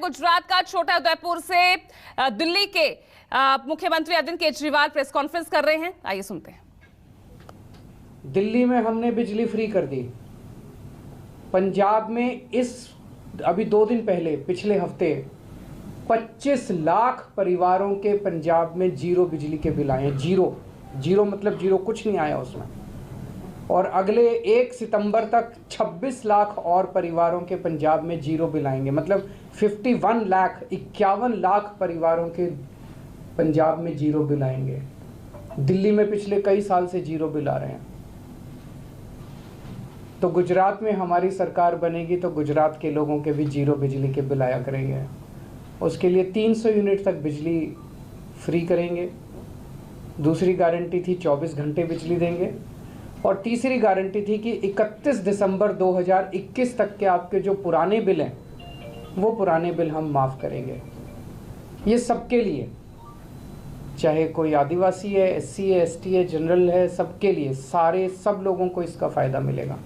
गुजरात का छोटा उदयपुर से दिल्ली के मुख्यमंत्री अरविंद केजरीवाल प्रेस कॉन्फ्रेंस कर रहे हैं, आइए सुनते हैं। दिल्ली में हमने बिजली फ्री कर दी। पंजाब में अभी 2 दिन पहले पिछले हफ्ते 25 लाख परिवारों के पंजाब में जीरो बिजली के बिल आए। जीरो मतलब जीरो, कुछ नहीं आया उसमें। और अगले 1 सितंबर तक 26 लाख और परिवारों के पंजाब में जीरो बिल आएंगे। मतलब 51 लाख परिवारों के पंजाब में जीरो बिल आएंगे। दिल्ली में पिछले कई साल से जीरो बिल आ रहे हैं। तो गुजरात में हमारी सरकार बनेगी तो गुजरात के लोगों के भी जीरो बिजली के बिल आया करेंगे। उसके लिए 300 यूनिट तक बिजली फ्री करेंगे। दूसरी गारंटी थी 24 घंटे बिजली देंगे। और तीसरी गारंटी थी कि 31 दिसंबर 2021 तक के आपके जो पुराने बिल हैं वो पुराने बिल हम माफ़ करेंगे। ये सबके लिए, चाहे कोई आदिवासी है, SC है, ST है, जनरल है, सबके लिए, सब लोगों को इसका फ़ायदा मिलेगा।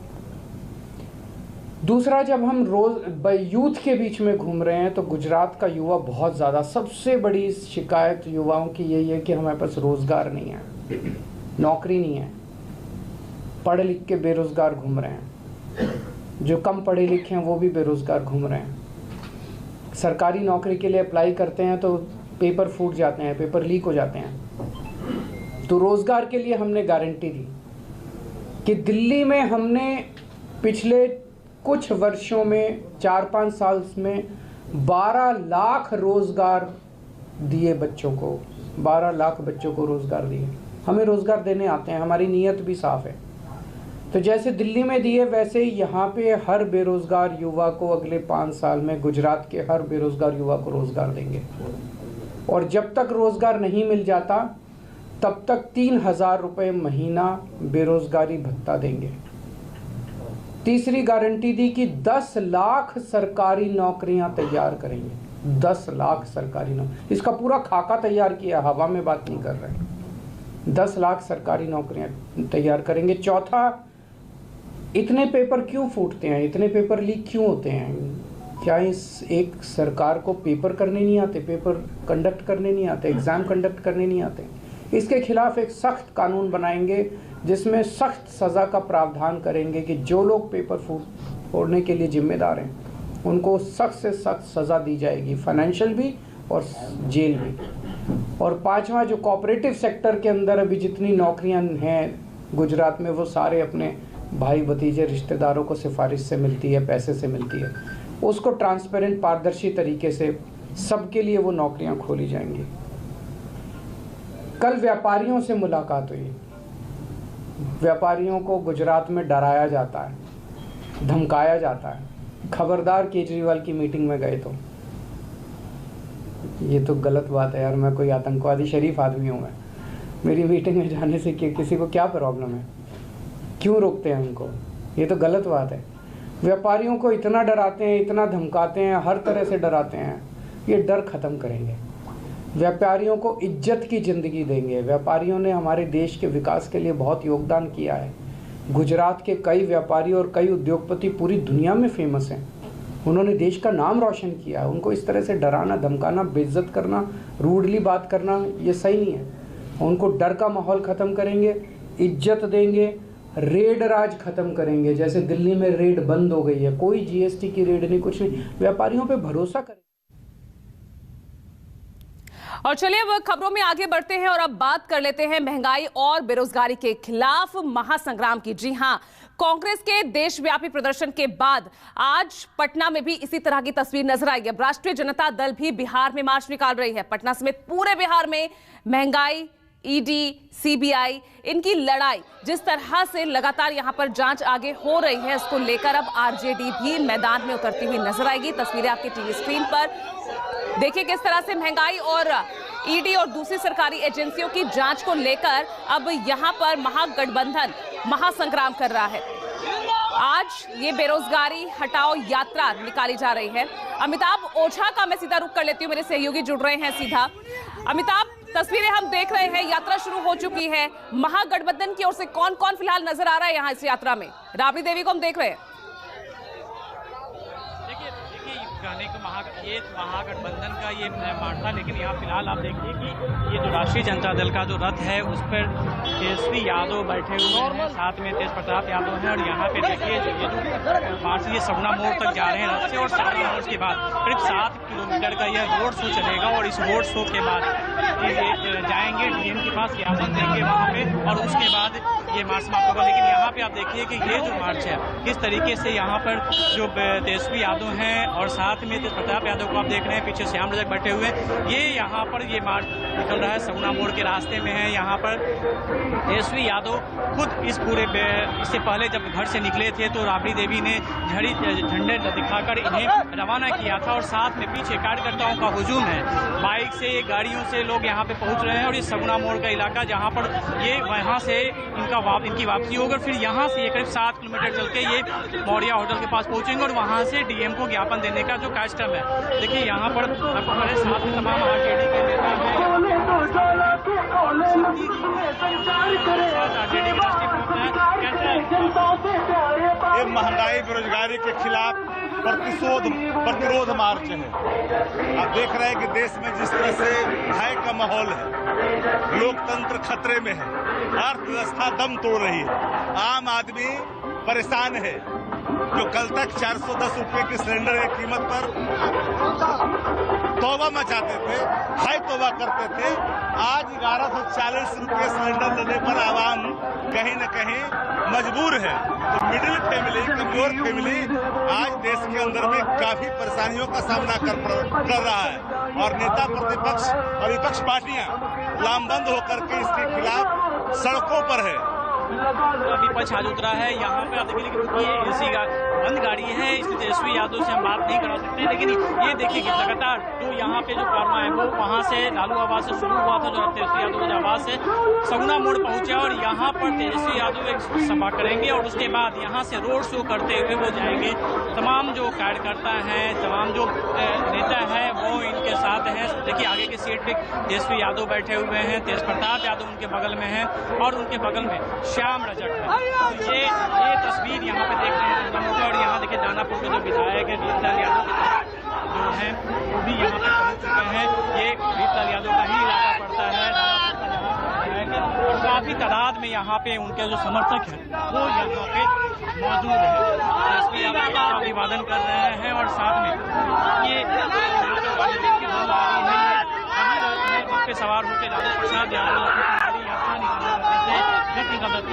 दूसरा, जब हम रोज़ यूथ के बीच में घूम रहे हैं तो गुजरात का युवा बहुत ज़्यादा, सबसे बड़ी शिकायत युवाओं की यही है कि हमारे पास रोज़गार नहीं है, नौकरी नहीं है। पढ़ लिख के बेरोज़गार घूम रहे हैं, जो कम पढ़े लिखे हैं वो भी बेरोज़गार घूम रहे हैं। सरकारी नौकरी के लिए अप्लाई करते हैं तो पेपर फूट जाते हैं, पेपर लीक हो जाते हैं। तो रोज़गार के लिए हमने गारंटी दी कि दिल्ली में हमने पिछले कुछ वर्षों में 4-5 साल में 12 लाख रोज़गार दिए बच्चों को। 12 लाख बच्चों को रोज़गार दिए। हमें रोज़गार देने आते हैं, हमारी नीयत भी साफ़ है। तो जैसे दिल्ली में दिए वैसे ही यहाँ पे हर बेरोज़गार युवा को अगले 5 साल में गुजरात के हर बेरोज़गार युवा को रोज़गार देंगे। और जब तक रोज़गार नहीं मिल जाता तब तक 3000 रुपये महीना बेरोज़गारी भत्ता देंगे। तीसरी गारंटी दी कि 10 लाख सरकारी नौकरियां तैयार करेंगे। 10 लाख सरकारी नौकरी, इसका पूरा खाका तैयार किया, हवा में बात नहीं कर रहे। 10 लाख सरकारी नौकरियां तैयार करेंगे। चौथा, इतने पेपर क्यों फूटते हैं, इतने पेपर लीक क्यों होते हैं? क्या इस एक सरकार को पेपर करने नहीं आते, पेपर कंडक्ट करने नहीं आते, एग्ज़ाम कंडक्ट करने नहीं आते? इसके खिलाफ एक सख्त कानून बनाएंगे जिसमें सख्त सज़ा का प्रावधान करेंगे कि जो लोग पेपर फोड़ने के लिए जिम्मेदार हैं उनको सख्त से सख्त सज़ा दी जाएगी, फाइनेंशियल भी और जेल भी। और पांचवा, जो कोऑपरेटिव सेक्टर के अंदर अभी जितनी नौकरियां हैं गुजरात में वो सारे अपने भाई भतीजे रिश्तेदारों को सिफारिश से मिलती है, पैसे से मिलती है, उसको ट्रांसपेरेंट पारदर्शी तरीके से सबके लिए वो नौकरियां खोली जाएंगी। कल व्यापारियों से मुलाकात हुई। व्यापारियों को गुजरात में डराया जाता है, धमकाया जाता है। खबरदार केजरीवाल की मीटिंग में गए तो ये तो गलत बात है यार। मैं कोई आतंकवादी, शरीफ आदमी हूँ मैं। मेरी मीटिंग में जाने से किसी को क्या प्रॉब्लम है? क्यों रोकते हैं उनको? ये तो गलत बात है। व्यापारियों को इतना डराते हैं, इतना धमकाते हैं, हर तरह से डराते हैं। ये डर ख़त्म करेंगे। व्यापारियों को इज्जत की ज़िंदगी देंगे। व्यापारियों ने हमारे देश के विकास के लिए बहुत योगदान किया है। गुजरात के कई व्यापारी और कई उद्योगपति पूरी दुनिया में फेमस हैं। उन्होंने देश का नाम रोशन किया है। उनको इस तरह से डराना, धमकाना, बेइज्जत करना, रूडली बात करना ये सही नहीं है। उनको डर का माहौल ख़त्म करेंगे, इज्जत देंगे, रेड राज खत्म करेंगे। जैसे दिल्ली में रेड बंद हो गई है, कोई GST की रेड नहीं, कुछ नहीं। व्यापारियों पे भरोसा करें। और चलिए अब खबरों में आगे बढ़ते हैं और अब बात कर लेते हैं महंगाई और बेरोजगारी के खिलाफ महासंग्राम की। जी हां, कांग्रेस के देशव्यापी प्रदर्शन के बाद आज पटना में भी इसी तरह की तस्वीर नजर आई है। राष्ट्रीय जनता दल भी बिहार में मार्च निकाल रही है। पटना समेत पूरे बिहार में महंगाई, ED, CBI, इनकी लड़ाई जिस तरह से लगातार यहां पर जांच आगे हो रही है, इसको लेकर अब RJD भी मैदान में उतरती हुई नजर आएगी। तस्वीरें आपकी टीवी स्क्रीन पर देखिए किस तरह से महंगाई और ED और दूसरी सरकारी एजेंसियों की जांच को लेकर अब यहां पर महागठबंधन महासंग्राम कर रहा है। आज ये बेरोजगारी हटाओ यात्रा निकाली जा रही है। अमिताभ ओझा का मैं सीधा रुख कर लेती हूँ, मेरे सहयोगी जुड़ रहे हैं सीधा। अमिताभ, तस्वीरें हम देख रहे हैं, यात्रा शुरू हो चुकी है। महागठबंधन की ओर से कौन कौन फिलहाल नजर आ रहा है यहाँ इस यात्रा में? राबड़ी देवी को हम देख रहे हैं। देखिए गाने का ये महागठबंधन का ये मार्च था, लेकिन यहाँ फिलहाल आप देखिए कि ये जो राष्ट्रीय जनता दल का जो रथ है उस पर तेजस्वी यादव बैठे हुए हैं, साथ में तेज प्रताप यादव हैं। और यहाँ पे देखिए ये जो मार्च ये सगुना मोड़ तक जा रहे हैं रथ से, और सगुना मोड़ के बाद करीब 7 किलोमीटर का यह रोड शो चलेगा। और इस रोड शो के बाद ये जाएंगे डीएम के पास, ज्ञापन देंगे वहाँ पे, और उसके बाद ये मार्च समाप्त होगा। लेकिन यहाँ पे आप देखिए कि ये जो मार्च है किस तरीके से यहाँ पर जो तेजस्वी यादव हैं और साथ में तेज प्रताप यादव को आप देख रहे हैं, पीछे श्याम रजक बैठे हुए हैं, ये यहाँ पर ये मार्च निकल रहा है, सगुना मोड़ के रास्ते में है। यहाँ पर तेजस्वी यादव खुद इस पूरे इससे पहले जब घर से निकले थे तो राबड़ी देवी ने झंडे दिखाकर इन्हें रवाना किया था, और साथ में पीछे कार्यकर्ताओं का हुजूम है, बाइक से गाड़ियों से लोग यहाँ पे पहुँच रहे हैं। और ये सगुना मोड़ का इलाका जहाँ पर ये वहाँ से इनकी वापसी होगी, फिर यहाँ से ये करीब 7 किलोमीटर चल के ये मौर्या होटल के पास पहुँचेंगे और वहाँ से डीएम को ज्ञापन देने का जो कार्यक्रम है। देखिए यहाँ पर हमारे साथ में तमाम आरजेडी के नेता हैं, आरजेडी के राष्ट्रीय प्रवक्ता हैं। ये महंगाई बेरोजगारी के खिलाफ प्रतिरोध मार्च है। आप देख रहे हैं कि देश में जिस तरह से भय का माहौल है, लोकतंत्र खतरे में है, अर्थव्यवस्था दम तोड़ रही है, आम आदमी परेशान है। जो कल तक 410 रुपए के सिलेंडर की कीमत पर तौबा मचाते थे, हाय तौबा करते थे, आज 1140 रुपए सिलेंडर लेने पर आवाम कहीं न कहीं मजबूर है। तो मिडिल फैमिली, कमजोर फैमिली आज देश के अंदर में काफी परेशानियों का सामना कर रहा है, और नेता प्रतिपक्ष और विपक्ष पार्टियां लामबंद होकर के इसके खिलाफ सड़कों पर है। विपक्ष आज उतरा है यहाँ पे। आप देखिए कि ये एसी बंद गाड़ी है, इसलिए तेजस्वी यादव से हम बात नहीं करा सकते, लेकिन ये देखिए कि लगातार जो यहाँ पे जो कारवा है वो वहाँ से लालू आवास से शुरू हुआ था, जो तेजस्वी यादव के आवास से सगुना मोड़ पहुंचा, और यहाँ पर तेजस्वी यादव एक सभा करेंगे और उसके बाद यहाँ से रोड शो करते हुए वो जाएंगे। तमाम जो कार्यकर्ता हैं, तमाम जो नेता है वो इनके साथ हैं। देखिए आगे की सीट पे तेजस्वी यादव बैठे हुए हैं, तेज प्रताप यादव उनके बगल में है, और उनके बगल में श्याम रजक है। तो ये तस्वीर यहाँ पे देख रहे हैं। और यहाँ देखिए दानापुर के जो विधायक है वीरलाल यादव जो हैं वो भी यहाँ पे पहुँच चुके हैं। ये वीरलाल यादव का ही इलाका पड़ता है, और काफी तादाद में यहाँ पे उनके जो समर्थक हैं वो यहाँ पे मौजूद है, तेजस्वी यादव का अभिवादन कर रहे हैं। और साथ में ये पे सवार होकर लालू प्रसाद यादव अपनी यात्रा निकाल रहे थे।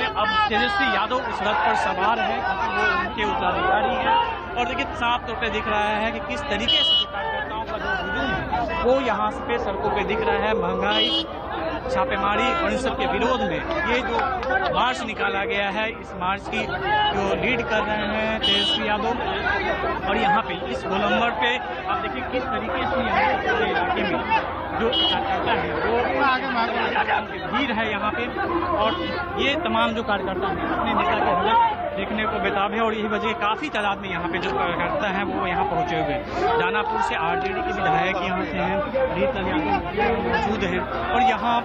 अब तेजस्वी यादव उस रथ पर सवार है क्योंकि वो उनके उत्तराधिकारी हैं। और देखिए साफ तौर पे दिख रहा है कि किस तरीके से कार्यकर्ताओं का जो हुजूम है वो यहाँ पे सड़कों पे दिख रहा है। महंगाई, छापेमारी और इन सब के विरोध में ये जो मार्च निकाला गया है, इस मार्च की जो लीड कर रहे हैं तेजस्वी यादव। और यहाँ पे इस गोलंबर पे आप देखिए किस तरीके से यहाँ पूरे इलाके में जो कार्यकर्ता है वो भीड़ है यहाँ पे, और ये तमाम जो कार्यकर्ता हैं अपने नेता के हलक देखने को बेताब है। और यही वजह काफी तादाद में यहाँ पे जो कार्यकर्ता हैं वो यहाँ पहुंचे हुए हैं। दानापुर से आरजेडी के विधायक यहाँ से हैं, वीरलाल यादव मौजूद हैं, और यहाँ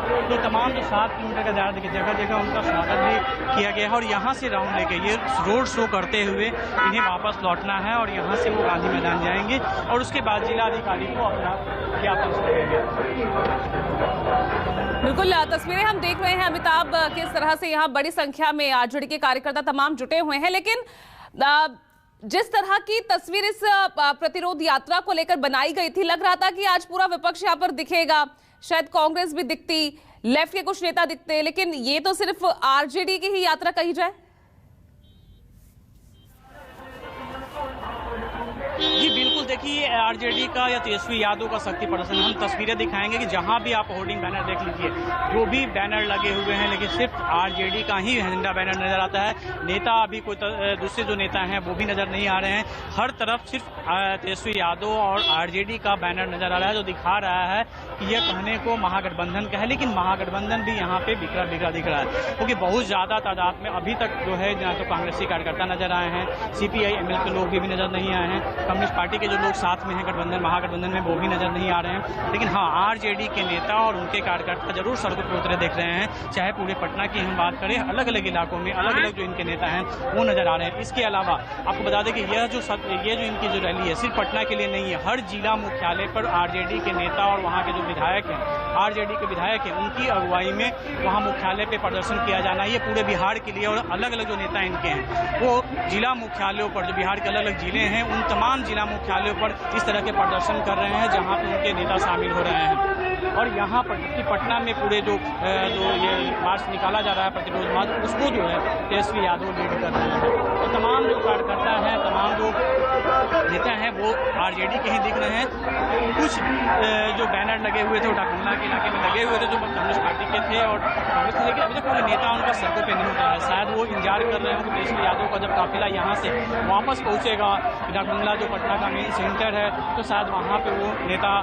तो तमाम जो 7 किलोमीटर का दायरा देखिए जगह जगह उनका स्वागत भी किया गया है। और यहाँ से राउंड लेके ये रोड शो करते हुए इन्हें वापस लौटना है, और यहाँ से वो गांधी मैदान जाएंगे और उसके बाद जिलाधिकारी को अपना ज्ञापन सौंपेंगे। बिल्कुल तस्वीरें हम देख रहे हैं अमिताभ, किस तरह से यहाँ बड़ी संख्या में आरजेडी के कार्यकर्ता तमाम जुटे हुए हैं। लेकिन जिस तरह की तस्वीर इस प्रतिरोध यात्रा को लेकर बनाई गई थी, लग रहा था कि आज पूरा विपक्ष यहाँ पर दिखेगा, शायद कांग्रेस भी दिखती, लेफ्ट के कुछ नेता दिखते, लेकिन ये तो सिर्फ आरजेडी की ही यात्रा कही जाए। जी बिल्कुल, देखिए आरजेडी का या तेजस्वी यादव का शक्ति प्रदर्शन हम तस्वीरें दिखाएंगे कि जहां भी आप होर्डिंग बैनर देख लीजिए, जो भी बैनर लगे हुए हैं, लेकिन सिर्फ आरजेडी का ही झंडा बैनर नजर आता है। नेता अभी कोई दूसरे जो नेता हैं वो भी नजर नहीं आ रहे हैं। हर तरफ सिर्फ तेजस्वी यादव और आरजेडी का बैनर नजर आ रहा है, जो दिखा रहा है कि यह कहने को महागठबंधन का है, लेकिन महागठबंधन भी यहाँ पे बिखरा बिखरा दिख रहा है, क्योंकि बहुत ज्यादा तादाद में अभी तक जो है ना तो कांग्रेसी कार्यकर्ता नजर आए हैं, CPI ML के लोग भी नजर नहीं आए हैं, कम्युनिस्ट पार्टी के जो जो लोग साथ में हैं गठबंधन महागठबंधन में वो भी नजर नहीं आ रहे हैं। लेकिन हाँ, आरजेडी के नेता और उनके कार्यकर्ता जरूर सड़कों पर उतरे दिख रहे हैं। चाहे पूरे पटना की हम बात करें, अलग अलग इलाकों में अलग अलग जो इनके नेता हैं वो नजर आ रहे हैं। इसके अलावा आपको बता दें कि ये जो इनकी जो रैली है सिर्फ पटना के लिए नहीं है, हर जिला मुख्यालय पर आरजेडी के नेता और वहाँ के जो विधायक हैं, आरजेडी के विधायक हैं, उनकी अगुवाई में वहाँ मुख्यालय पे प्रदर्शन किया जाना ये पूरे बिहार के लिए। और अलग अलग जो नेता इनके हैं वो जिला मुख्यालयों पर, जो बिहार के अलग अलग जिले हैं उन तमाम जिला मुख्यालयों पर इस तरह के प्रदर्शन कर रहे हैं जहाँ पे उनके नेता शामिल हो रहे हैं। और यहाँ पर जबकि पटना में पूरे जो ये मार्च निकाला जा रहा है, प्रतिरोध मार्च, उसको जो है तेजस्वी यादव लीड कर रहे हैं। तो तमाम जो कार्यकर्ता हैं, तमाम जो नेता हैं वो आरजेडी के ही दिख रहे हैं। कुछ जो बैनर लगे हुए थे वो डाकबंगला के इलाके में लगे हुए थे जो कम्युनिस्ट पार्टी के थे और कांग्रेस के, लेकिन अभी तक कोई नेता उनका सड़कों पर नहीं उतरा है। शायद वो इंतजार कर रहे हैं कि तेजस्वी यादव का जब काफिला यहाँ से वापस पहुँचेगा डाकबंगला जो पटना का मेन सेंटर है, तो शायद वहाँ पर वो नेता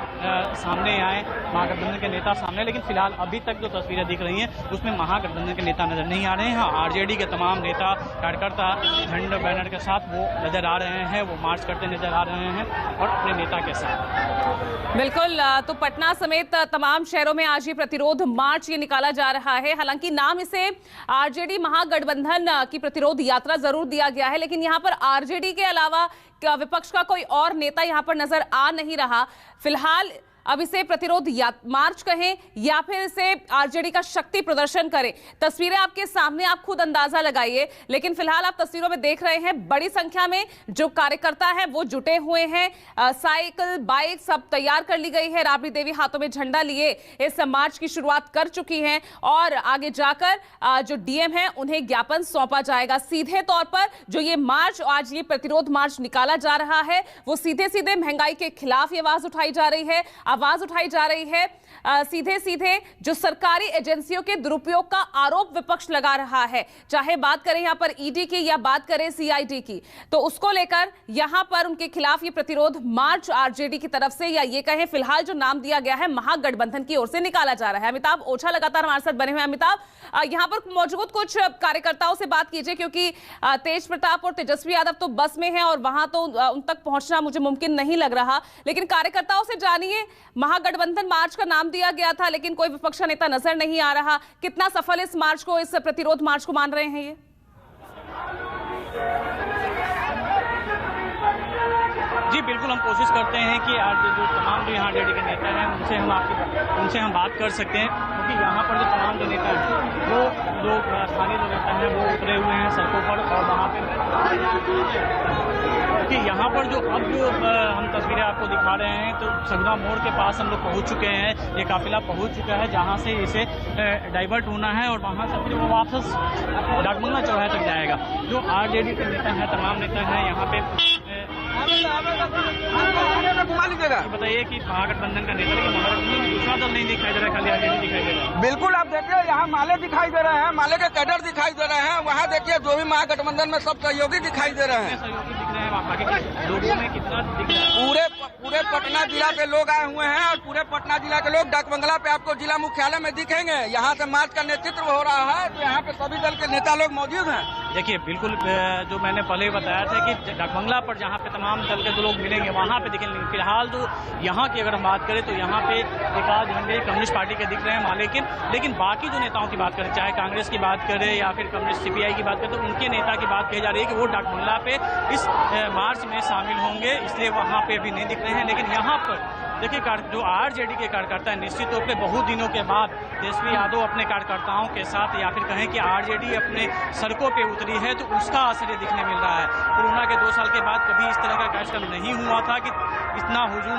सामने आए, महागठबंधन के नेता सामने। लेकिन फिलहाल अभी तक जो तस्वीरें दिख रही हैं उसमें महागठबंधन के नेता नजर नहीं आ रहे हैं। हाँ, आरजेडी के तमाम नेता कार्यकर्ता झंडे बैनर के साथ वो नजर आ रहे हैं, वो मार्च करते नजर आ रहे हैं और अपने नेता के साथ। बिल्कुल, तो पटना समेत तमाम शहरों में आज ये प्रतिरोध मार्च ये निकाला जा रहा है। हालांकि नाम इसे आरजेडी महागठबंधन की प्रतिरोध यात्रा जरूर दिया गया है, लेकिन यहाँ पर आरजेडी के अलावा विपक्ष का कोई और नेता यहाँ पर नजर आ नहीं रहा फिलहाल। अब इसे प्रतिरोध मार्च कहें या फिर इसे आरजेडी का शक्ति प्रदर्शन करें, तस्वीरें आपके सामने, आप खुद अंदाजा लगाइए। लेकिन फिलहाल आप तस्वीरों में देख रहे हैं बड़ी संख्या में जो कार्यकर्ता हैं वो जुटे हुए हैं। साइकिल, बाइक सब तैयार कर ली गई है। राबड़ी देवी हाथों में झंडा लिए इस मार्च की शुरुआत कर चुकी हैं और आगे जाकर जो डीएम है उन्हें ज्ञापन सौंपा जाएगा। सीधे तौर पर जो ये मार्च, आज ये प्रतिरोध मार्च निकाला जा रहा है, वो सीधे सीधे महंगाई के खिलाफ ये आवाज उठाई जा रही है, आवाज उठाई जा रही है। सीधे सीधे जो सरकारी एजेंसियों के दुरुपयोग का आरोप विपक्ष लगा रहा है, चाहे बात करें यहां पर ईडी की या बात करें सीआईडी की, तो उसको लेकर यहां पर उनके खिलाफ ये प्रतिरोध मार्च आरजेडी की तरफ से, या ये कहें फिलहाल जो नाम दिया गया है महागठबंधन की ओर से निकाला जा रहा है। अमिताभ ओझा लगातार हमारे साथ बने हुए हैं। अमिताभ, यहां पर मौजूद कुछ कार्यकर्ताओं से बात कीजिए, क्योंकि तेज प्रताप और तेजस्वी यादव तो बस में हैं और वहां तो उन तक पहुंचना मुझे मुमकिन नहीं लग रहा, लेकिन कार्यकर्ताओं से जानिए, महागठबंधन मार्च का नाम दिया गया था लेकिन कोई विपक्ष का नेता नजर नहीं आ रहा, कितना सफल इस मार्च को, इस प्रतिरोध मार्च को मान रहे हैं ये? जी बिल्कुल, हम कोशिश करते हैं कि आज जो तमाम जो यहाँ आरजेडी के नेता हैं उनसे हम बात कर सकते हैं, क्योंकि यहाँ पर जो तमाम जो नेता हैं वो जो स्थानीय जो नेता हैं वो उतरे हुए हैं सड़कों पर और वहाँ पे कि यहाँ पर जो अब जो हम तस्वीरें आपको दिखा रहे हैं, तो सगुना मोड़ के पास हम लोग पहुँच चुके हैं। ये काफिला पहुँच चुका है जहाँ से इसे डाइवर्ट होना है और वहाँ से फिर वो वापस डाकबंगला चौराहे तक जाएगा। जो आरजेडी के नेता हैं, तमाम नेता हैं यहाँ पे, बताइए कि महागठबंधन का नेता, लेकिन महागठबंधन में दूसरा दल नहीं दिखाई दे रहा है, खाली आरजेडी दिखाई दे रहा है। बिल्कुल, आप देखिए यहाँ माले दिखाई दे रहे हैं, माले के कैडर दिखाई दे रहे हैं, वहाँ देखिए जो भी महागठबंधन में सब सहयोगी दिखाई दे रहे हैं। सहयोगी दिख रहे हैं, बाकी लोगों में कितना दिख रहा है? पूरे पटना जिला के लोग आए हुए हैं और पूरे पटना जिला के लोग डाकबंगला पे आपको जिला मुख्यालय में दिखेंगे। यहाँ से मार्च का नेतृत्व हो रहा है, तो यहाँ पे सभी दल के नेता लोग मौजूद हैं। देखिए बिल्कुल, जो मैंने पहले ही बताया था कि डाकबंगला पर जहाँ पे तमाम दल के जो लोग मिलेंगे वहाँ पे दिखेंगे। फिलहाल जो यहाँ की अगर हम बात करें तो यहाँ पे एक आध झंडे कम्युनिस्ट पार्टी के दिख रहे हैं, लेकिन बाकी जो नेताओं की बात करें, चाहे कांग्रेस की बात करें या फिर कम्युनिस्ट सीपीआई की बात करें, तो उनके नेता की बात कही जा रही है कि वो डाकबंगला पे इस मार्च में शामिल होंगे, इसलिए वहाँ पे अभी नहीं दिख रहे हैं। लेकिन यहाँ पर देखिए, जो आरजेडी के कार्यकर्ता है, निश्चित तौर पे बहुत दिनों के बाद तेजस्वी यादव अपने कार्यकर्ताओं के साथ, या फिर कहें कि आरजेडी अपने सड़कों पे उतरी है, तो उसका असर दिखने मिल रहा है। कोरोना के 2 साल के बाद कभी इस तरह का कार्यक्रम नहीं हुआ था कि इतना हुजूम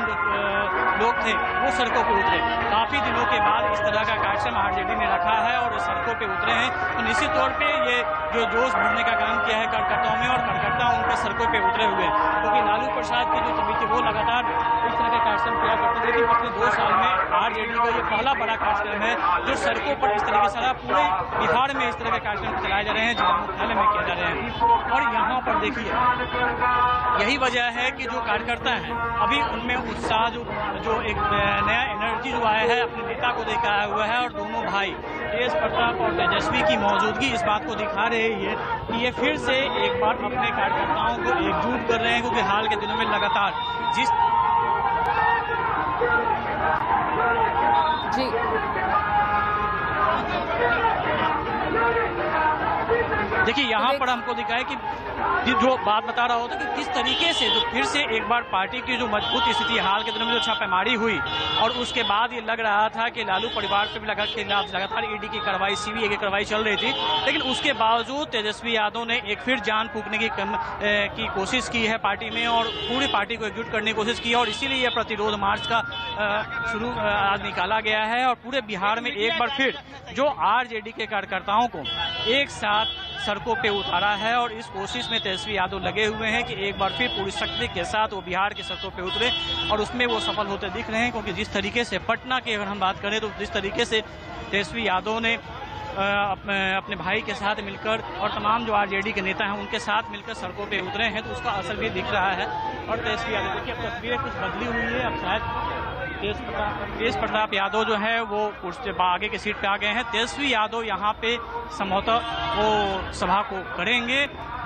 लोग थे वो सड़कों पे उतरे। काफी दिनों के बाद इस तरह का कार्यक्रम आरजेडी ने रखा है और सड़कों पे उतरे हैं, तो निश्चित तौर पे ये जो जोश भरने का काम किया है कार्यकर्ताओं में, और कार्यकर्ता उनके सड़कों पे उतरे हुए हैं, क्योंकि लालू प्रसाद की जो समिति वो लगातार इस तरह का कार्यक्रम किया करते थे, लेकिन पिछले 2 साल में आरजेडी का ये पहला बड़ा कार्यक्रम है जो सड़कों पर इस तरीके से पूरे बिहार में इस तरह के कार्यक्रम चलाए जा रहे हैं, जिला मुख्यालय में किए जा रहे हैं। और यहाँ पर देखिए, यही वजह है कि जो कार्यकर्ता हैं अभी उनमें उत्साह, जो एक नया एनर्जी जो आया है अपने नेता को देखा हुआ है, और दोनों भाई तेज प्रताप और तेजस्वी की मौजूदगी इस बात को दिखा रही है कि ये फिर से एक बार अपने कार्यकर्ताओं को एकजुट कर रहे हैं, क्योंकि हाल के दिनों में लगातार जिस जी देखिए यहाँ पर हमको दिखा है कि जो बात बता रहा होता कि किस तरीके से जो फिर से एक बार पार्टी की जो मजबूत स्थिति हाल के दिनों में जो छापेमारी हुई और उसके बाद ये लग रहा था कि लालू परिवार पे भी लगातार ईडी की कार्रवाई, सीबीआई की कार्रवाई चल रही थी, लेकिन उसके बावजूद तेजस्वी यादव ने एक फिर जान फूंकने की कोशिश की है पार्टी में और पूरी पार्टी को एकजुट करने की कोशिश की और इसीलिए यह प्रतिरोध मार्च का शुरू आज निकाला गया है और पूरे बिहार में एक बार फिर जो आरजेडी के कार्यकर्ताओं को एक साथ सड़कों पे उतारा है और इस कोशिश में तेजस्वी यादव लगे हुए हैं कि एक बार फिर पूरी शक्ति के साथ वो बिहार की सड़कों पे उतरे और उसमें वो सफल होते दिख रहे हैं, क्योंकि जिस तरीके से पटना की अगर हम बात करें तो जिस तरीके से तेजस्वी यादव ने अपने भाई के साथ मिलकर और तमाम जो आरजेडी के नेता हैं उनके साथ मिलकर सड़कों पे उतरे हैं तो उसका असर भी दिख रहा है। और तेजस्वी यादव देखिए अब तस्वीरें कुछ बदली हुई है, अब शायद तेज प्रताप यादव जो है वो आगे की सीट पे आ गए हैं। तेजस्वी यादव यहाँ पे संभवतः वो सभा को करेंगे,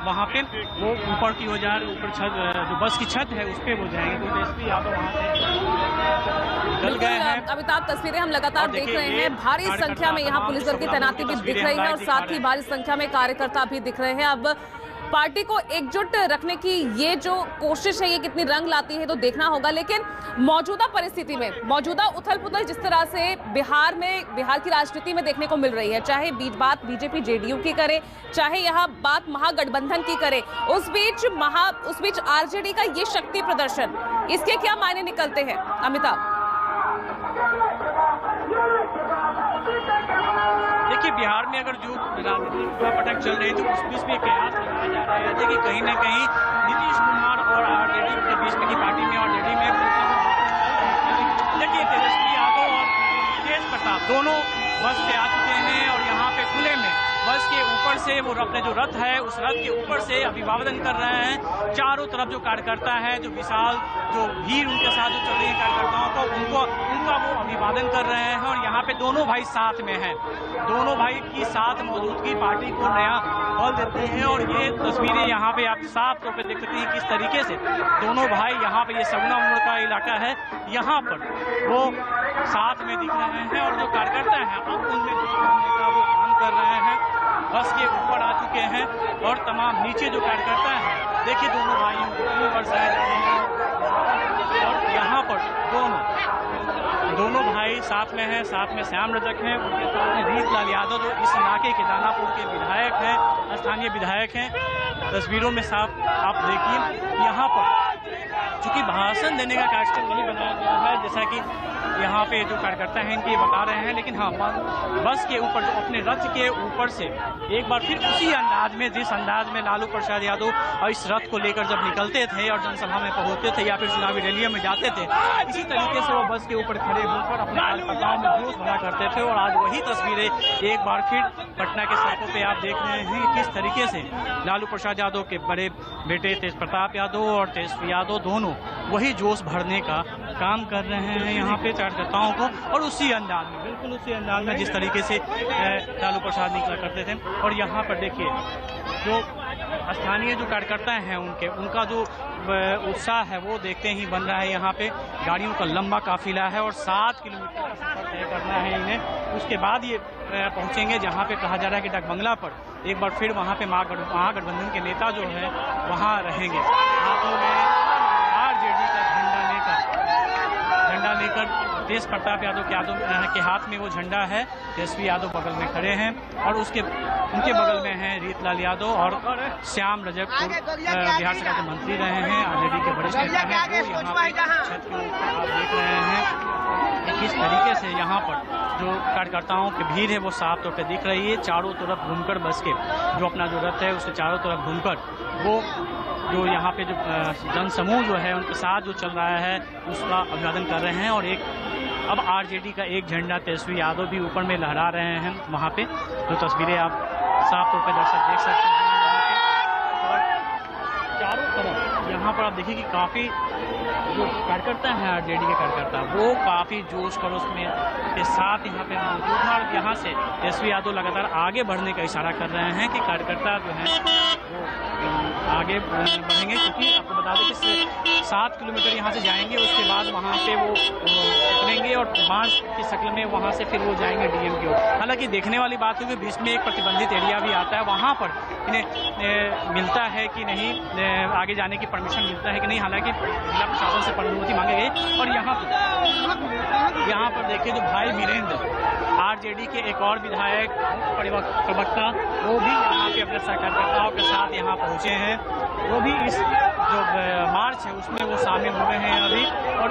वहाँ पे वो ऊपर की हो जाए, ऊपर छत जो बस की छत है उस पर वो जाएंगे तो तेजस्वी यादव वहाँ से निकल गए हैं। अमिताभ, तस्वीरें हम लगातार देख रहे हैं, भारी संख्या में यहाँ पुलिस बल की तैनाती भी दिख रही है और साथ ही भारी संख्या में कार्यकर्ता भी दिख रहे हैं। अब पार्टी को एकजुट रखने की ये जो कोशिश है ये कितनी रंग लाती है तो देखना होगा, लेकिन मौजूदा परिस्थिति में मौजूदा उथल पुथल जिस तरह से बिहार की राजनीति में देखने को मिल रही है, चाहे बात बीजेपी जेडीयू की करे, चाहे यहाँ बात महागठबंधन की करे, उस बीच आरजेडी का ये शक्ति प्रदर्शन, इसके क्या मायने निकलते हैं अमिताभ? देखिए बिहार में अगर जो राजनीतिक पटक चल रही है तो उस बीच में कयास लगाया जा रहा है कि कहीं ना कहीं नीतीश कुमार और आरजेडी के बीच में की पार्टी में आरजेडी में देखिए तेजस्वी यादव और तेज प्रताप दोनों बस पे आ चुके हैं और यहाँ पे खुले में बस के ऊपर से वो अपने जो रथ है उस रथ के ऊपर से अभिवादन कर रहे हैं। चारों तरफ जो कार्यकर्ता है, जो विशाल जो भीड़ उनके साथ जो चल रही है कार्यकर्ताओं को उनका वो अभिवादन कर रहे हैं और यहाँ पे दोनों भाई साथ में हैं। दोनों भाई की साथ मौजूदगी पार्टी को नया बल देते हैं और ये तस्वीरें यहाँ पे आप साफ तौर पर देख सकते हैं किस तरीके से दोनों भाई यहाँ पे, ये सगुना मोड़ का इलाका है, यहाँ पर वो साथ में दिख रहे हैं और जो कार्यकर्ता है अब उनमें वो काम कर रहे हैं, बस के ऊपर आ चुके हैं और तमाम नीचे जो कार्यकर्ता है देखिए दोनों भाइयों को बरसाए जा रहे हैं और यहाँ पर दोनों भाई साथ में हैं, साथ में श्याम रजक हैं, उनके साथ में रीतलाल यादव जो इस इलाके के दानापुर के विधायक हैं, स्थानीय विधायक हैं। तस्वीरों में साफ आप देखिए यहाँ पर चूंकि भाषण देने का कार्यक्रम नहीं बनाया गया है जैसा कि यहाँ पे जो कार्यकर्ता हैं इनके बता रहे हैं, लेकिन हाँ बस के ऊपर जो अपने रथ के ऊपर से एक बार फिर उसी अंदाज में जिस अंदाज में लालू प्रसाद यादव और इस रथ को लेकर जब निकलते थे और जनसभा में पहुंचते थे या फिर चुनावी रैलियों में जाते थे, इसी तरीके से वो बस के ऊपर खड़े होकर अपने कार्यकर्ताओं में जोश भरा करते थे और आज वही तस्वीरें एक बार फिर पटना के सड़कों पे आप देख रहे हैं किस तरीके से लालू प्रसाद यादव के बड़े बेटे तेज प्रताप यादव और तेजस्वी यादव दोनों वही जोश भरने का काम कर रहे हैं यहाँ पे कार्यकर्ताओं को और उसी अंदाज में, बिल्कुल उसी अंदाज में जिस तरीके से लालू प्रसाद निकला करते थे। और यहाँ पर देखिए जो स्थानीय जो कार्यकर्ता हैं उनका जो उत्साह है वो देखते ही बन रहा है। यहाँ पे गाड़ियों का लंबा काफिला है और 7 किलोमीटर का सफर तय करना है इन्हें। उसके बाद ये पहुंचेंगे जहाँ पे कहा जा रहा है कि डाकबंगला पर एक बार फिर वहाँ पे महागठबंधन के नेता जो है वहाँ रहेंगे। हाथों में आरजेडी का झंडा लेकर तेज प्रताप यादव के हाथ में वो झंडा है। तेजस्वी यादव बगल में खड़े हैं और उनके बगल में हैं रीतलाल यादव और श्याम रजक बिहार सरकार के मंत्री रहे हैं, आरजेडी के वरिष्ठ नेता हैं। वो यहाँ पे छत के ऊपर आप देख रहे हैं किस तरीके से यहाँ पर जो कार्यकर्ताओं की भीड़ है वो साफ तौर पर दिख रही है। चारों तरफ घूमकर बस के जो अपना जो रथ है उसके चारों तरफ घूमकर वो जो यहाँ पे जो जनसमूह जो है उनके साथ जो चल रहा है उसका अभिवादन कर रहे हैं। और अब आरजेडी का एक झंडा तेजस्वी यादव भी ऊपर में लहरा रहे हैं वहाँ पे, जो तस्वीरें आप साफ तौर पर दर्शक देख सकते हैं यहाँ पे। और चारों तरफ यहाँ पर आप देखिए कि काफ़ी जो कार्यकर्ता हैं आरजेडी के कार्यकर्ता वो काफ़ी जोश खरोश में के साथ यहाँ पे मौजूद हैं और यहाँ से तेजस्वी यादव लगातार आगे बढ़ने का इशारा कर रहे हैं कि कार्यकर्ता जो हैं वो आगे बढ़ेंगे, क्योंकि आपको बता दें कि 7 किलोमीटर यहाँ से जाएंगे, उसके बाद वहाँ पे वो उतरेंगे और बांस की शक्ल में वहाँ से फिर वो जाएंगे डीएम की ओर। हालांकि देखने वाली बात है कि बीच में एक प्रतिबंधित एरिया भी आता है, वहाँ पर इन्हें मिलता है कि नहीं, आगे जाने की परमिशन मिलता है कि नहीं। हालांकि जिला प्रशासन से अनुमति मांगी गई। और यहाँ पर देखिए जो भाई वीरेंद्र आरजेडी के एक और विधायक प्रवक्ता, वो भी यहाँ पे अपने कार्यकर्ताओं के साथ यहाँ पहुँचे हैं। वो भी इस जो मार्च है उसमें वो शामिल हुए हैं अभी। और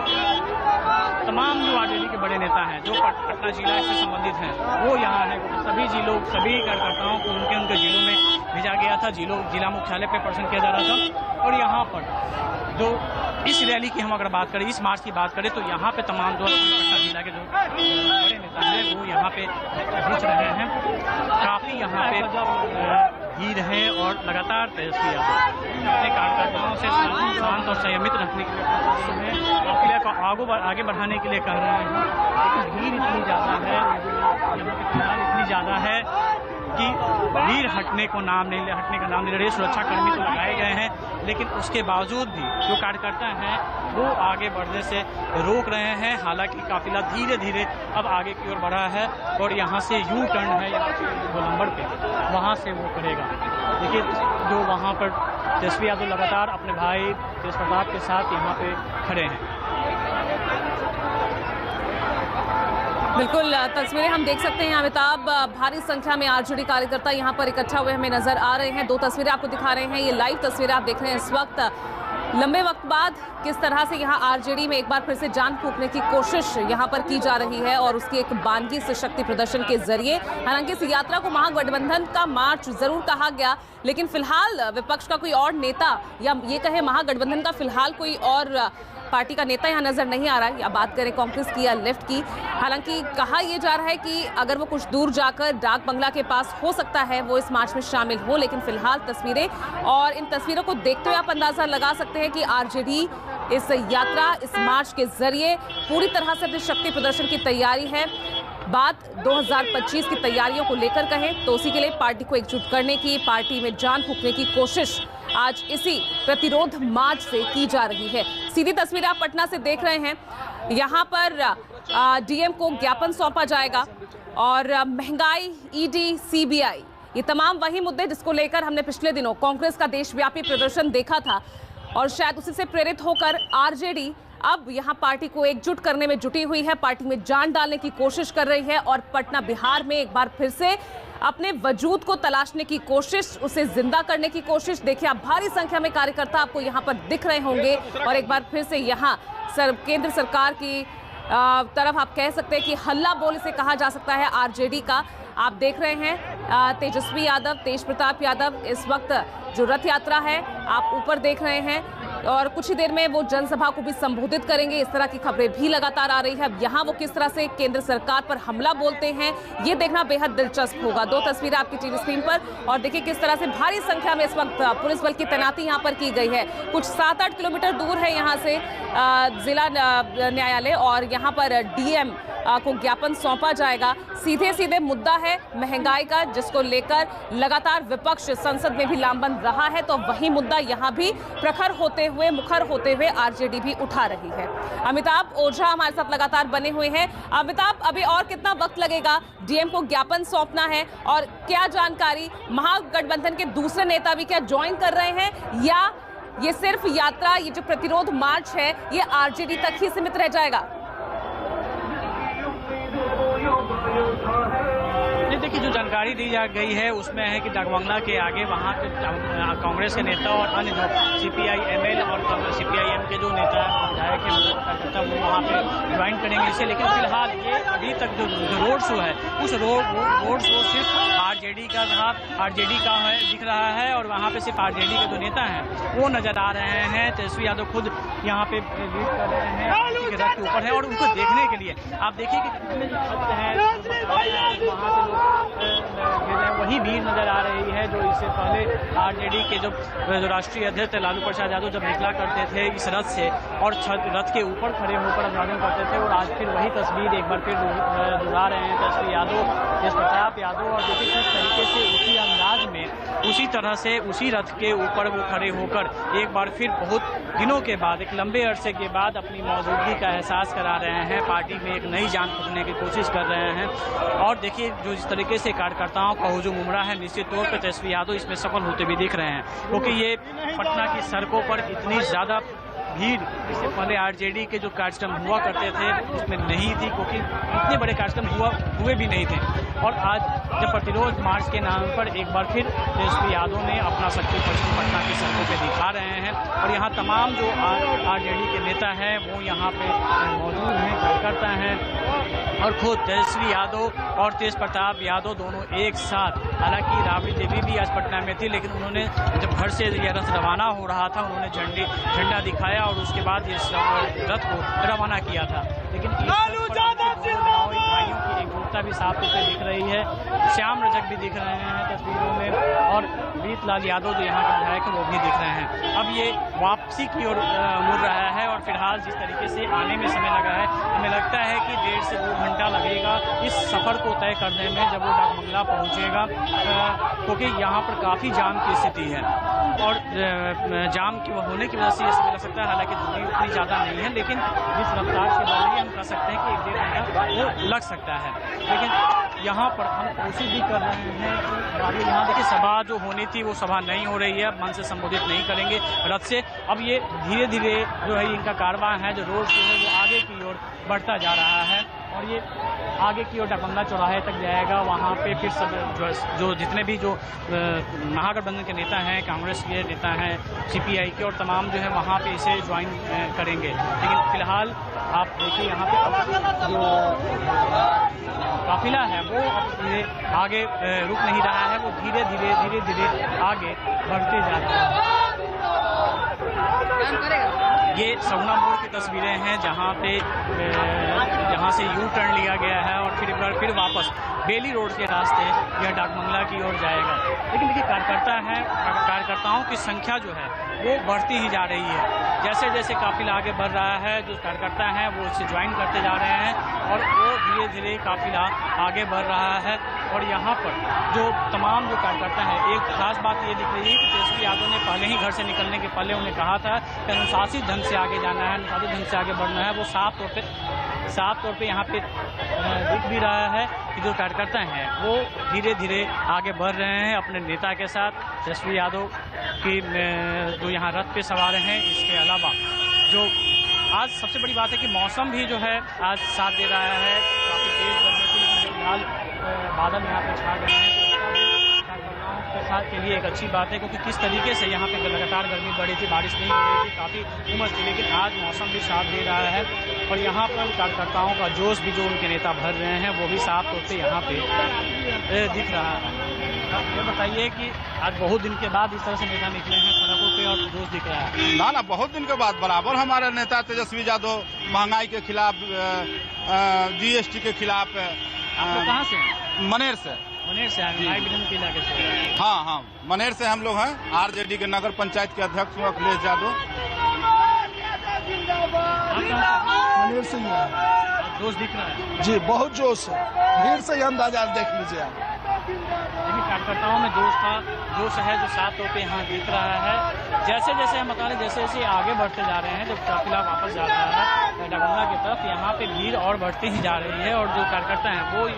तमाम जो आरजेडी के बड़े नेता हैं जो पटना जिला से संबंधित हैं वो यहाँ है। सभी कार्यकर्ताओं को उनके जिलों में भेजा गया था, जिला मुख्यालय पर प्रदर्शन किया जा रहा था। और यहाँ पर जो इस रैली की हम अगर बात करें, इस मार्च की बात करें, तो यहाँ पे तमाम जो पटना जिला के जो बड़े नेता हैं वो यहाँ पे पहुँच रहे हैं। काफ़ी यहाँ पे भीड़ है और लगातार तेजस्वी यादव अपने कार्यकर्ताओं से शांत और संयमित रखने के लिए आगे बढ़ाने के लिए कह रहे हैं। लेकिन भीड़ इतनी ज़्यादा है, यहाँ की तादाद इतनी ज़्यादा है कि भीड़ हटने का नाम नहीं ले रही। सुरक्षाकर्मी तो लगाए गए हैं, लेकिन उसके बावजूद भी जो कार्यकर्ता हैं वो आगे बढ़ने से रोक रहे हैं। हालांकि काफिला धीरे धीरे अब आगे की ओर बढ़ा है और यहाँ से यू टर्न है, यहाँ पे गोलंबर पे, वहाँ से वो करेगा। देखिए जो वहाँ पर तेजस्वी यादव लगातार अपने भाई तेज प्रताप के साथ यहाँ पे खड़े हैं। बिल्कुल तस्वीरें हम देख सकते हैं अमिताभ, भारी संख्या में आरजेडी कार्यकर्ता यहाँ पर इकट्ठा हुए हमें नजर आ रहे हैं। 2 तस्वीरें आपको दिखा रहे हैं, ये लाइव तस्वीरें आप देख रहे हैं इस वक्त। लंबे वक्त बाद किस तरह से यहाँ आरजेडी में एक बार फिर से जान फूंकने की कोशिश यहाँ पर की जा रही है और उसकी एक बानगी से शक्ति प्रदर्शन के जरिए। हालांकि इस यात्रा को महागठबंधन का मार्च जरूर कहा गया, लेकिन फिलहाल विपक्ष का कोई और नेता या ये कहे महागठबंधन का फिलहाल कोई और पार्टी का नेता यहाँ नजर नहीं आ रहा है। या बात करें कांग्रेस की या लेफ्ट की, हालांकि कहा यह जा रहा है कि अगर वो कुछ दूर जाकर डाक बंगला के पास हो सकता है वो इस मार्च में शामिल हो। लेकिन फिलहाल तस्वीरें और इन तस्वीरों को देखते हुए आप अंदाजा लगा सकते हैं कि आरजेडी इस यात्रा, इस मार्च के जरिए पूरी तरह से अपनी शक्ति प्रदर्शन की तैयारी है। बात 2025 की तैयारियों को लेकर कहें तो उसी के लिए पार्टी को एकजुट करने की, पार्टी में जान फूंकने की कोशिश आज इसी प्रतिरोध मार्च से की जा रही है। सीधी तस्वीर आप पटना से देख रहे हैं। यहाँ पर डीएम को ज्ञापन सौंपा जाएगा और महंगाई, ईडी, सीबीआई, ये तमाम वही मुद्दे जिसको लेकर हमने पिछले दिनों कांग्रेस का देशव्यापी प्रदर्शन देखा था और शायद उसी से प्रेरित होकर आरजेडी अब यहाँ पार्टी को एकजुट करने में जुटी हुई है, पार्टी में जान डालने की कोशिश कर रही है और पटना बिहार में एक बार फिर से अपने वजूद को तलाशने की कोशिश, उसे जिंदा करने की कोशिश। देखिए आप भारी संख्या में कार्यकर्ता आपको यहाँ पर दिख रहे होंगे और एक बार फिर से यहाँ केंद्र सरकार की तरफ आप कह सकते हैं कि हल्ला बोल इसे कहा जा सकता है आरजेडी का। आप देख रहे हैं तेजस्वी यादव, तेज प्रताप यादव इस वक्त जो रथ यात्रा है आप ऊपर देख रहे हैं और कुछ ही देर में वो जनसभा को भी संबोधित करेंगे। इस तरह की खबरें भी लगातार आ रही है। अब यहाँ वो किस तरह से केंद्र सरकार पर हमला बोलते हैं ये देखना बेहद दिलचस्प होगा। 2 तस्वीरें आपकी टीवी स्क्रीन पर और देखिए किस तरह से भारी संख्या में इस वक्त पुलिस बल की तैनाती यहाँ पर की गई है। कुछ 7-8 किलोमीटर दूर है यहाँ से जिला न्यायालय और यहाँ पर डीएम को ज्ञापन सौंपा जाएगा। सीधे मुद्दा है महंगाई का, जिसको लेकर लगातार विपक्ष संसद में भी लामबंद रहा है, तो वही मुद्दा यहाँ भी मुखर होते हुए आरजेडी भी उठा रही है। अमिताभ ओझा हमारे साथ लगातार बने हुए हैं। अमिताभ, अभी और कितना वक्त लगेगा? डीएम को ज्ञापन सौंपना है और क्या जानकारी, महागठबंधन के दूसरे नेता भी क्या ज्वाइन कर रहे हैं या ये सिर्फ यात्रा, ये जो प्रतिरोध मार्च है ये आरजेडी तक ही सीमित रह जाएगा? देखिए जो जानकारी दी जा गई है उसमें है कि डाकबंगला के आगे वहाँ के कांग्रेस के नेता और अन्य जो सीपीआई एमएल और सीपीआईएम के जो नेता विधायक हैं वो वहाँ पे ज्वाइन करेंगे इसे। लेकिन फिलहाल ये अभी तक जो रोड शो है उस रोड शो सिर्फ आरजेडी का है, दिख रहा है और वहाँ पे सिर्फ आरजेडी के जो नेता हैं वो नजर आ रहे हैं। तेजस्वी यादव खुद यहाँ पे लीड कर रहे हैं, के ऊपर है और उनको देखने के लिए आप देखिए कि कितने जो भक्त हैं वहाँ से लोग वही भीड़ नजर आ रही है जो इससे पहले आरजेडी के जो राष्ट्रीय अध्यक्ष लालू प्रसाद यादव जब निकला करते थे इस रथ से और रथ के ऊपर खड़े होकर अभिवादन करते थे और आज फिर वही तस्वीर एक बार फिर दोहरा रहे हैं तेजस्वी यादव, तेज प्रताप यादव और देखिए किस तरीके से उसी अंदाज में उसी तरह से उसी रथ के ऊपर वो खड़े होकर एक बार फिर बहुत दिनों के बाद एक लंबे अरसे के बाद अपनी मौजूदगी का एहसास करा रहे हैं, पार्टी में एक नई जान फूंकने की कोशिश कर रहे हैं। और देखिए जो इस तरीके से कार्यकर्ताओं का हुजूम उमड़ा है निश्चित तौर पर तेजस्वी यादव इसमें सफल होते भी दिख रहे हैं क्योंकि ये पटना की सड़कों पर इतनी ज़्यादा भीड़ इससे पहले आरजेडी के जो कार्यक्रम हुआ करते थे उसमें नहीं थी क्योंकि इतने बड़े कार्यक्रम हुए भी नहीं थे। और आज जब प्रतिरोध मार्च के नाम पर एक बार फिर तेजस्वी यादव ने अपना शक्ति प्रदर्शन पटना की सड़कों पे दिखा रहे हैं और यहाँ तमाम जो आरजेडी के नेता हैं वो यहाँ पे मौजूद हैं, कार्यकर्ता हैं और खुद तेजस्वी यादव और तेज प्रताप यादव दोनों एक साथ। हालांकि राबड़ी देवी भी आज पटना में थी लेकिन उन्होंने जब घर से यह रथ रवाना हो रहा था उन्होंने झंडा दिखाया और उसके बाद ये रथ को रवाना किया था। लेकिन भाइयों की एकजुटता भी साफ तौर पर दिख रही है। श्याम रजक भी दिख रहे हैं तस्वीरों में और रीतलाल यादव जो यहाँ के विधायक हैं वो भी दिख रहे हैं। अब ये वापसी की ओर मुड़ रहा है और फिलहाल जिस तरीके से आने में समय लगा है हमें लगता है कि 1.5 से 2 घंटा लगेगा इस सफ़र को तय करने में जब वो डाकबंगला पहुँचेगा क्योंकि यहाँ पर काफ़ी जाम की स्थिति है और जाम के होने की वजह से ये समय लग सकता है। हालांकि दूरी उतनी ज़्यादा नहीं है लेकिन जिस रफ्तार से बढ़ रही है हम कह सकते हैं कि 1-1.5 घंटा वो लग सकता है। लेकिन यहाँ पर हम कोशिश भी कर रहे हैं कि यहाँ देखिए सभा जो होनी थी वो सभा नहीं हो रही है, मन से संबोधित नहीं करेंगे रथ से। अब ये धीरे धीरे जो है इनका कारवां है जो रोड शो है वो आगे की ओर बढ़ता जा रहा है और ये आगे की ओर डाकबंगला चौराहे तक जाएगा। वहाँ पे फिर सब जो जितने भी जो महागठबंधन के नेता हैं, कांग्रेस के नेता हैं, सीपीआई के और तमाम जो है वहाँ पे इसे ज्वाइन करेंगे। लेकिन फिलहाल आप देखिए यहाँ पे जो काफिला है वो अब आगे रुक नहीं रहा है, वो धीरे धीरे आगे बढ़ते जा रहा है। ये सगुना मोड़ की तस्वीरें हैं जहाँ से यू टर्न लिया गया है और फिर एक बार फिर वापस बेली रोड के रास्ते यह डाकबंगला की ओर जाएगा। लेकिन देखिए कार्यकर्ताओं की संख्या जो है वो बढ़ती ही जा रही है। जैसे जैसे काफिला आगे बढ़ रहा है जो कार्यकर्ता हैं वो इसे ज्वाइन करते जा रहे हैं और वो धीरे धीरे काफिला आगे बढ़ रहा है। और यहाँ पर जो तमाम जो कार्यकर्ता हैं एक खास बात ये दिख रही है कि तेजस्वी यादव ने पहले ही घर से निकलने के पहले उन्हें कहा था कि अनुशासित ढंग से आगे जाना है, अनुशासित ढंग से आगे बढ़ना है। वो साफ तौर पे यहाँ पे दिख भी रहा है कि जो कार्यकर्ता हैं वो धीरे धीरे आगे बढ़ रहे हैं अपने नेता के साथ। तेजस्वी यादव की जो यहाँ रथ पे सवार हैं, इसके अलावा जो आज सबसे बड़ी बात है कि मौसम भी जो है आज साथ दे रहा है। काफ़ी तेज गर्मी थी लेकिन फिलहाल बादल यहाँ पे छा गए हैं के साथ के लिए एक अच्छी बात है क्योंकि किस तरीके से यहाँ पे लगातार गर्मी बढ़ी थी, बारिश नहीं हो रही थी, काफ़ी उमस थी। लेकिन आज मौसम भी साथ दे रहा है और यहाँ पर कार्यकर्ताओं का जोश भी जो उनके नेता भर रहे हैं वो भी साफ तौर से यहाँ पे दिख रहा है। ये बताइए कि आज बहुत दिन के बाद इस तरह से नेता निकले हैं सड़कों पे और जोश दिख रहा है। ना बहुत दिन के बाद बराबर हमारे नेता तेजस्वी यादव महंगाई के खिलाफ, जीएसटी के खिलाफ। आप लोग कहाँ से हैं? मनेर से भाई बिजन के इलाके से। हाँ मनेर से हम लोग हैं। आरजेडी के नगर पंचायत के अध्यक्ष हूँ अखिलेश यादव। मनेर से ही है। जोश दिख रहा है जी, बहुत जोश है, भीड़ से ही अंदाजा देख लीजिए आप। लेकिन कार्यकर्ताओं में जोश है जो साफ तौर पे यहाँ दिख रहा है। जैसे जैसे हम बता रहे जैसे जैसे आगे बढ़ते जा रहे हैं, जब काफिला वापस जा रहा है डाकबंगला की तरफ, यहाँ पे भीड़ और बढ़ती ही जा रही है और जो कार्यकर्ता हैं वो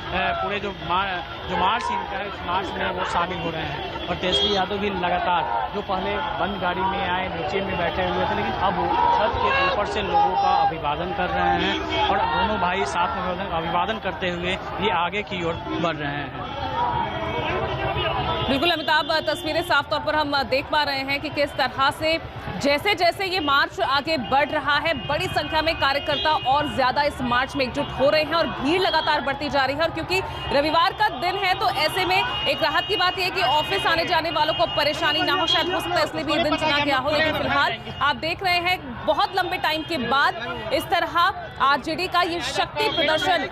पूरे जो मार्च इनका है, इस मार्च में वो शामिल हो रहे हैं। और तेजस्वी यादव भी लगातार जो पहले बंद गाड़ी में आए, नीचे में बैठे हुए थे, लेकिन अब वो छत के ऊपर से लोगों का अभिवादन कर रहे हैं और दोनों भाई साथ में अभिवादन करते हुए ये आगे की ओर बढ़ रहे हैं। बिल्कुल अमिताभ, तस्वीरें साफ तौर पर हम देख पा रहे हैं कि किस तरह से जैसे जैसे ये मार्च आगे बढ़ रहा है बड़ी संख्या में कार्यकर्ता और ज्यादा इस मार्च में एकजुट हो रहे हैं और भीड़ लगातार बढ़ती जा रही है। और क्योंकि रविवार का दिन है तो ऐसे में एक राहत की बात यह है कि ऑफिस आने जाने वालों को परेशानी ना हो, शायद हो सकता है इसलिए भी ये दिन चुना गया हो। लेकिन फिलहाल आप देख रहे हैं बहुत लंबे टाइम के बाद इस तरह आरजेडी का ये शक्ति प्रदर्शन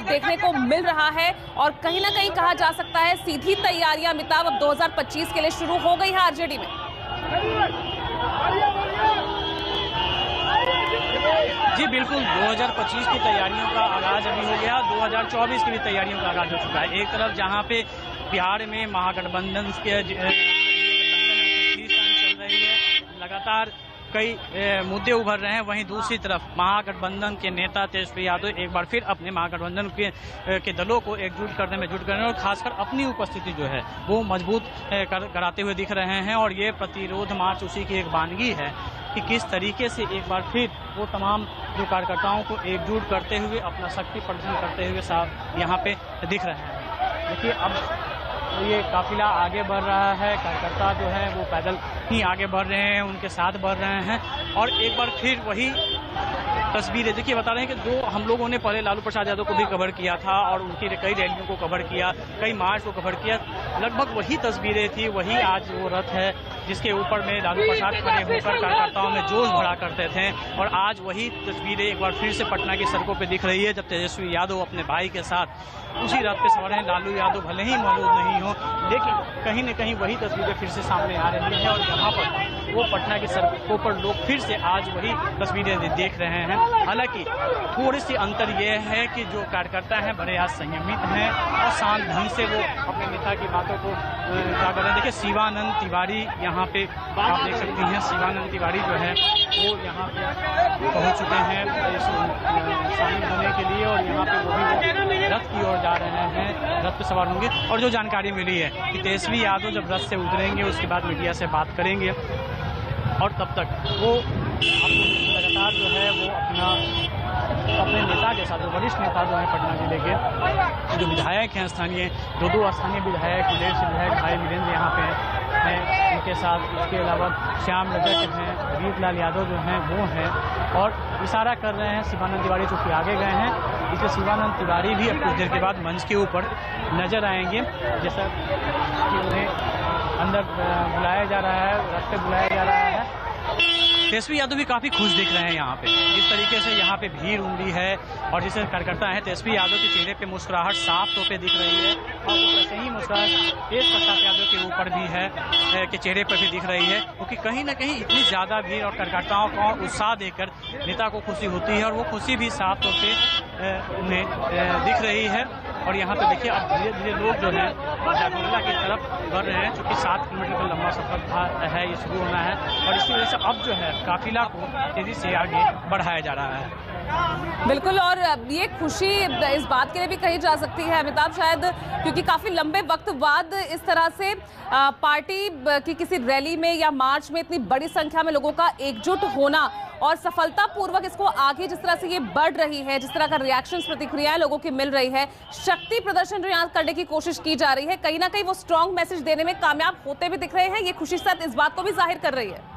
देखने को मिल रहा है और कहीं ना कहीं कहा जा सकता है सीधी तैयारियां अमिताभ अब 2025 के लिए शुरू हो गई है आरजेडी में। जी बिल्कुल, 2025 की तैयारियों का आगाज अभी हो गया, 2024 की भी तैयारियों का आगाज हो चुका है। एक तरफ जहां पे बिहार में महागठबंधन के चल रही है, लगातार कई मुद्दे उभर रहे हैं, वहीं दूसरी तरफ महागठबंधन के नेता तेजस्वी यादव एक बार फिर अपने महागठबंधन के दलों को एकजुट करने में जुट गए हैं और खासकर अपनी उपस्थिति जो है वो मजबूत कराते हुए दिख रहे हैं। और ये प्रतिरोध मार्च उसी की एक वानगी है कि किस तरीके से एक बार फिर वो तमाम जो कार्यकर्ताओं को एकजुट करते हुए अपना शक्ति प्रदर्शन करते हुए यहाँ पे दिख रहे हैं। देखिए अब ये काफिला आगे बढ़ रहा है, कार्यकर्ता जो है वो पैदल ही आगे बढ़ रहे हैं, उनके साथ बढ़ रहे हैं और एक बार फिर वही तस्वीरें देखिए बता रहे हैं कि जो हम लोगों ने पहले लालू प्रसाद यादव को भी कवर किया था और उनकी कई रैलियों को कवर किया, कई मार्च को कवर किया, लगभग वही तस्वीरें थी, वही आज वो रथ है जिसके ऊपर में लालू प्रसाद खड़े होकर कार्यकर्ताओं में जोश भरा करते थे और आज वही तस्वीरें एक बार फिर से पटना की सड़कों पर दिख रही है जब तेजस्वी यादव अपने भाई के साथ उसी रथ पे सवार हैं। लालू यादव भले ही मौजूद नहीं हो लेकिन कहीं न कहीं वही तस्वीरें फिर से सामने आ रही हैं और यहाँ पर वो पटना की सड़कों पर लोग फिर से आज वही तस्वीरें देख रहे हैं। हालांकि थोड़ी सी अंतर ये है कि जो कार्यकर्ता हैं बड़े आज संयमित हैं और शांत ढंग से वो अपने नेता की बातों को क्या कर रहे हैं। देखिए शिवानंद तिवारी यहाँ पे आप देख सकती हैं, शिवानंद तिवारी जो है वो यहाँ पे पहुँच चुके हैं शामिल होने के लिए और यहाँ पे वो भी रथ की ओर जा रहे हैं, रथ पे सवार होंगे। और जो जानकारी मिली है कि तेजस्वी यादव जब रथ से उतरेंगे उसके बाद मीडिया से बात करेंगे और तब तक वो लगातार जो है वो अपने नेता के साथ, जो वरिष्ठ नेता जो है पटना जिले के जो विधायक हैं स्थानीय, दो स्थानीय विधायक, विदेश विधायक भाई वीरेंद्र यहाँ पे हैं, उनके साथ इसके अलावा श्याम रजक हैं, वीरलाल यादव जो हैं वो हैं और इशारा कर रहे हैं शिवानंद तिवारी जो कि आगे गए हैं, इसलिए शिवानंद तिवारी भी अब कुछ देर के बाद मंच के ऊपर नजर आएंगे। जैसा कि उन्हें अंदर बुलाया जा रहा है, रथ पे बुलाया जा रहा है। तेजस्वी यादव भी काफी खुश दिख रहे हैं यहाँ पे, जिस तरीके से यहाँ पे भीड़ उमड़ी है और जिसे कार्यकर्ता है तेजस्वी यादव के चेहरे पे मुस्कुराहट साफ तौर पे दिख रही है और वैसे ही मुस्कुराहट तेज प्रताप यादव के ऊपर भी है के चेहरे पर भी दिख रही है, क्योंकि कहीं ना कहीं इतनी ज्यादा भीड़ और कार्यकर्ताओं को उत्साह देकर नेता को खुशी होती है और वो खुशी भी साफ तौर पे उन्हें दिख रही है। और यहाँ पे देखिए अब धीरे धीरे लोग जो है डाकबंगला की तरफ बढ़ रहे हैं, चूँकि 7 किलोमीटर का लंबा सफर है, ये शुरू होना है और इसी वजह से अब जो है काफिला को तेजी से आगे बढ़ाया जा रहा है। बिल्कुल, और ये खुशी इस बात के लिए भी कही जा सकती है अमिताभ, शायद क्योंकि काफी लंबे वक्त बाद इस तरह से पार्टी की किसी रैली में या मार्च में इतनी बड़ी संख्या में लोगों का एकजुट होना और सफलतापूर्वक इसको आगे जिस तरह से ये बढ़ रही है, जिस तरह का रिएक्शंस प्रतिक्रियाएं लोगों की मिल रही है, शक्ति प्रदर्शन जो यहाँ करने की कोशिश की जा रही है, कहीं ना कहीं वो स्ट्रॉन्ग मैसेज देने में कामयाब होते भी दिख रहे हैं। ये खुशी साथ इस बात को भी जाहिर कर रही है।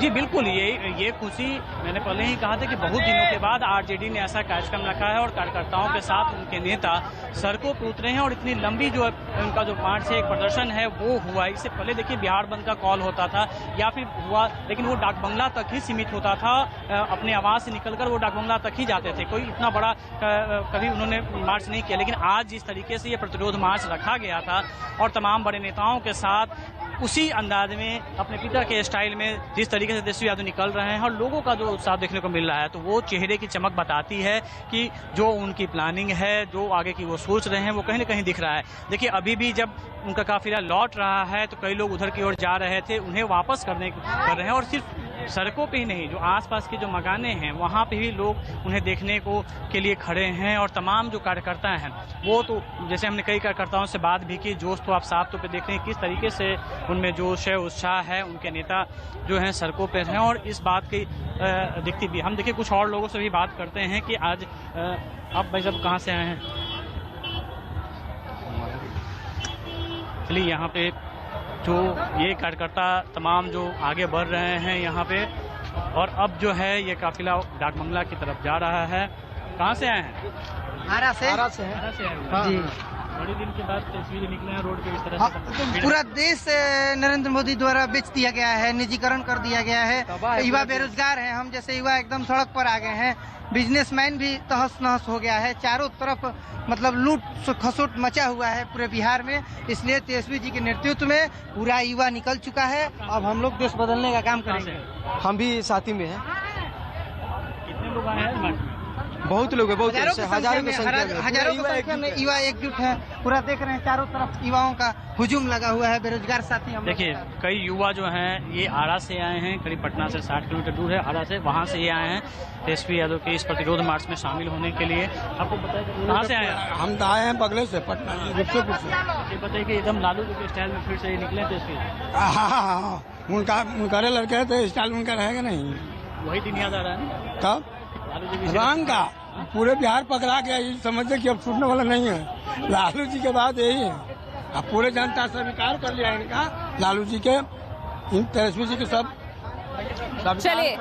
जी बिल्कुल, ये खुशी मैंने पहले ही कहा था कि बहुत दिनों के बाद आरजेडी ने ऐसा कार्यक्रम रखा है और कार्यकर्ताओं के साथ उनके नेता सड़कों पर उतरे हैं और इतनी लंबी जो उनका जो मार्च है, एक प्रदर्शन है वो हुआ। इससे पहले देखिए बिहार बंद का कॉल होता था या फिर हुआ, लेकिन वो डाकबंगला तक ही सीमित होता था, अपने आवास से निकलकर वो डाकबंगला तक ही जाते थे, कोई इतना बड़ा कभी उन्होंने मार्च नहीं किया। लेकिन आज जिस तरीके से ये प्रतिरोध मार्च रखा गया था और तमाम बड़े नेताओं के साथ उसी अंदाज में अपने पिता के स्टाइल में जिस तरीके से तेजस्वी यादव निकल रहे हैं और लोगों का जो उत्साह देखने को मिल रहा है, तो वो चेहरे की चमक बताती है कि जो उनकी प्लानिंग है, जो आगे की वो सोच रहे हैं, वो कहीं ना कहीं दिख रहा है। देखिए अभी भी जब उनका काफिला लौट रहा है तो कई लोग उधर की ओर जा रहे थे, उन्हें वापस कर रहे हैं और सिर्फ सड़कों पे ही नहीं, जो आसपास के जो मकाने हैं वहाँ पे भी लोग उन्हें देखने के लिए खड़े हैं और तमाम जो कार्यकर्ता हैं वो तो जैसे हमने कई कार्यकर्ताओं से बात भी की, जोश तो आप साफ तौर पे देख रहे हैं किस तरीके से उनमें जोश है, उत्साह है, उनके नेता जो हैं सड़कों पर हैं और इस बात की दिखती भी। हम देखिए कुछ और लोगों से भी बात करते हैं कि आज आप भाई साहब कहाँ से आए हैं? चलिए यहाँ पे जो ये कार्यकर्ता तमाम जो आगे बढ़ रहे हैं यहाँ पे और अब जो है ये काफिला डाकबंगला की तरफ जा रहा है। कहाँ से आए हैं? आरा से आए हैं। जी। बड़े दिन के बाद तस्वीरें निकले हैं रोड पे इस तरह हाँ, से। तो पूरा देश नरेंद्र मोदी द्वारा बेच दिया गया है, निजीकरण कर दिया गया है। युवा बेरोजगार हैं, हम जैसे युवा एकदम सड़क पर आ गए हैं। बिजनेसमैन भी तहस नहस हो गया है, चारों तरफ मतलब लूट खसोट मचा हुआ है पूरे बिहार में। इसलिए तेजस्वी जी के नेतृत्व में पूरा युवा निकल चुका है। अब हम लोग देश बदलने का काम करेंगे। हम भी साथी में हैं। कितने लोग आए हैं मार्च में? बहुत लोग हैं, बहुत हजारों की संख्या में युवा एकजुट है। पूरा देख रहे हैं चारों तरफ युवाओं का हुजूम लगा हुआ है। बेरोजगार साथी हम देखिए कई युवा जो हैं ये आरा से आए हैं, करीब पटना से 60 किलोमीटर दूर है आरा से, वहाँ से ये आए हैं तेजस्वी यादव के इस प्रतिरोध मार्च में शामिल होने के लिए। आपको बताया कहाँ से आए हैं? हम तो आए हैं बगले से, पटना रुपसेपुर से। ये बताइए कि एकदम लालू जी के स्टाइल में फिर से ये निकले तेजस्वी? हाँ, उनका लड़के हैं तो स्टाइल उनका रहेगा नहीं। वही दिन याद आ रहा है तब लालू जी रंग का पूरे बिहार पकड़ा गया, ये समझते कि अब छूटने वाला नहीं है। लालू जी के बाद यही है। अब पूरे जनता स्वीकार कर लिया इनका, लालू जी के, इन तेजस्वी जी के सब चलिए